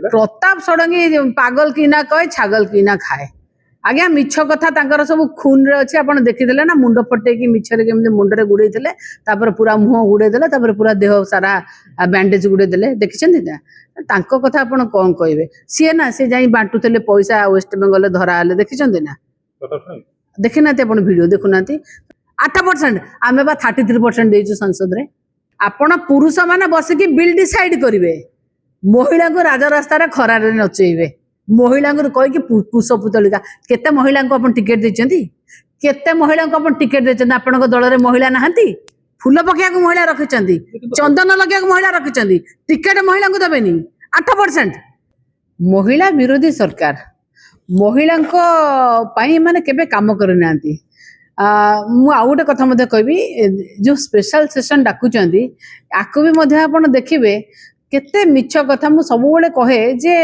प्रताप षडंगी पागल की ना कहे छागल की ना खाए आज्ञा मिछ कथा तांकर सब खून रे अच्छे आपन देखिदेले ना मुंड फटेकी मिछरे केमते मुंडरे गुड़ेइथिले तापर पूरा मुह गुड़ेइदेले तापर पूरा देह सारा बैंडेज गुड़ेइदेले देखिछन्ती ना तांको कथा आपन कोन कहबे सी ना से जाई बांटुथले पैसा वेस्ट बेंगल धरा हले देखिछन्ती ना देखि नाते आपन वीडियो देखु नाती 8% आमे बा 33% देइछु संसद रे आपन पुरुष माने बसिकी बिल डिसाइड करिवे महिला को राज रास्ता रे खरा रे नचेइबे महिला को कहि कि पुष पुतलिका केते महिला को अपन टिकट देचंती केते महिला को अपन टिकट देचंती आपन को दल रे महिला नाहंती फूल पकिया को महिला रखिचंती चंदन लगिया को महिला रखिचंती टिकट महिला को दबेनी 8% महिला विरोधी सरकार महिला को पाई माने केबे काम करि नांती मु आ गोटे कथा मध्य कहबी जो स्पेशल सेशन डाकुचंती आको भी मध्य आपण देखिबे केते मिछ कथा मु सब बेले कहे जे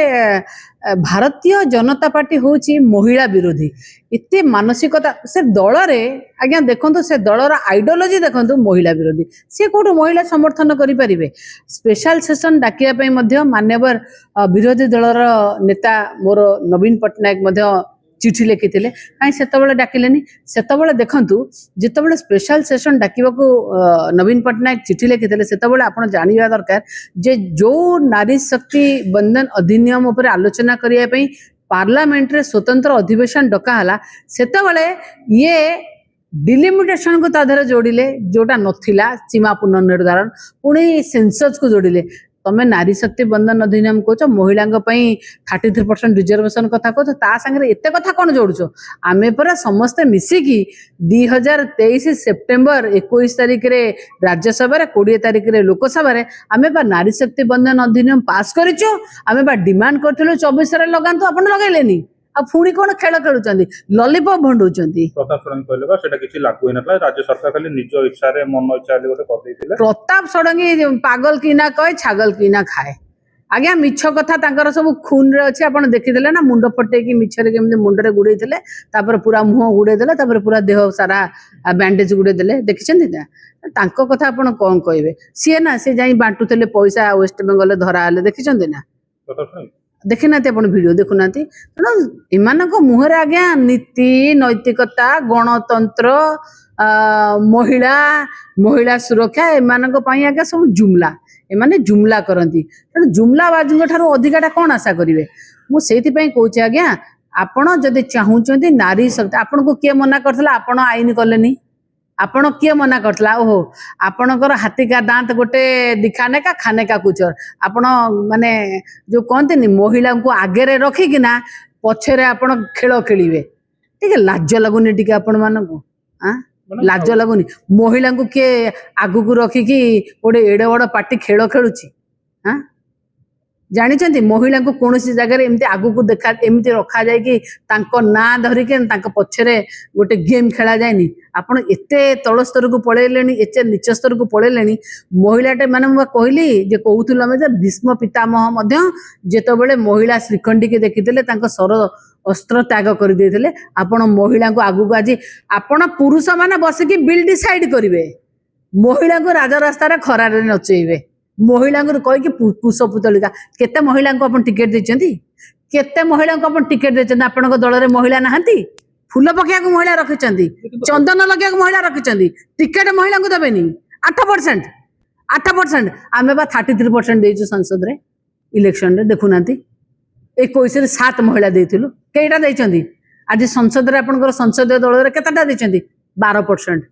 भारतीय जनता पार्टी होची महिला विरोधी इते मानसिकता से दल रे आज्ञा देखंतु से दलर आइडियोलॉजी देखंतु महिला विरोधी से कोठो महिला समर्थन करि परिबे स्पेशल सेशन डाकिया पई मध्य मान्यवर विरोधी दलर नेता मोर नवीन पटनायक मध्य चिठी लिखिथिले काई सेतबेले डाकिलेनी सेतबेले देखंतु जेतबेले स्पेशल सेशन डाकिबाकू नवीन पटनायक चिठी लिखिथिले सेतबेले आपण जानिबा दरकार जे जो नारी शक्ति बंधन अधिनियम ऊपर आलोचना करिया पई पार्लियामेंट रे स्वतंत्र अधिवेशन डका हला सेतबेले ये डिलिमिटेशन को ताधरे जोड़िले जोटा नथिला सीमा पुनर्निर्धारण पुणी सेंसस को जोड़िले तमे नारी शक्ति बंधन अधिनियम कहो महिला 33% रिजर्वेशन कथा कहो ता संगे एते कथा कौन जोड़ुछ आमे पर समस्ते मिसिकी 2023 सेप्टेम्बर 21 तारिख रे राज्यसभा रे 20 तारिख रे लोकसभा रे आमे बा नारी शक्ति बंधन अधिनियम पास करिचो आमे बा डिमांड करथिलो 24 रे लगांतु आपण लगैलेनी आ पुणी कोन खेल खेलुचंदी लॉलीपॉप भंडुचंदी प्रताप षडंगी कहले बा सेटा किछि लागू होइनतला राज्य सरकार खाली निज इच्छा रे मन इच्छा ले गोटे कर दैथिले प्रताप षडंगी पागल की ना कहे छागल की ना खाए आज्ञा मिछ कथा तांकर सब खून रे अच्छे आपन देखिदेले ना मुंड फटेकी मिछरे केमते मुंडरे गुड़ेइथिले तापर पूरा मुह गुड़ेइदेले तापर पूरा देह सारा बैंडेज गुड़ेइदेले देखिछन्ती ना तांको कथा आपन कोन कहबे सी ना से जाई बांटुथले पैसा वेस्ट बेंगल धरा हले देखिछन्ती ना देखि नाते आपण वीडियो देखु नाती तेणु एमानक मुहरे आज्ञा नीति नैतिकता गणतंत्र महिला महिला सुरक्षा एमानक पई आज्ञा सब जुमला एमाने जुमला करंती तेणु जुमला बाजुंग ठारो अधिकाटा कोन आशा करिवे मु सेति पई कहूची आज्ञा आपण जदि चाहूचंती नारी शक्ति आपण को के मना करथला आपण आईन कलेनी आपण किए मना करथला ओहो आपणकर हाथी का दांत गोटे दिखाने का खाने का कुचर आपण माने जो कहते नि महिला को आगे रे रखी कि ना पछरे आपण खेल खेलिवे ठीक है लाज लगुनी टिके आपण मानको हां लाज लगुनी महिला को के आगु को रखी कि गोटे एडे बड़ पार्टी खेल खेलुची हां जानिचंती महिला को कौन सी जगह एमती आगु को देखा एमती रखा जाए कि तांको ना धरिके तांको पछरे गोटे गेम खेला जाएनी आपण एते तल स्तर को पळेलेनी एते नीच स्तर को पळेलेनी महिलाटे माने म कहली जे कहउथुल हम जे भीष्म पितामह मध्य जेतबेले महिला श्रीखंडी के देखिथिले तांको सर अस्त्र त्याग कर देथिले आपण महिला को आगु को आज आपण पुरुष माने बसिकी बिल डिसाइड करिवे महिला को राज रास्ता रे खरा रे नचेइबे महिला को कहि कि पुष पुतलिका केते महिला को अपन टिकट देचंती केते महिला को अपन टिकट देचंती आपन को दल रे महिला नाहंती फूल पकिया को महिला रखिचंती चंदन लगिया को महिला रखिचंती टिकट महिला को दबेनी 8% आमे बा 33% देइछु संसद रे इलेक्शन रे देखु नांती 21 रे 7 महिला देइथिलु केटा देइचंती आज संसद रे आपन को संसदीय दल रे केताटा देइचंती 12%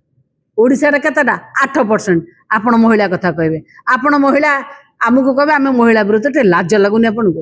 ओडिसा रे केताटा 8% आपण महिला कथा कहबे आपण महिला आमको कहबे आमे महिला विरोध लाज लगुनी आपन को।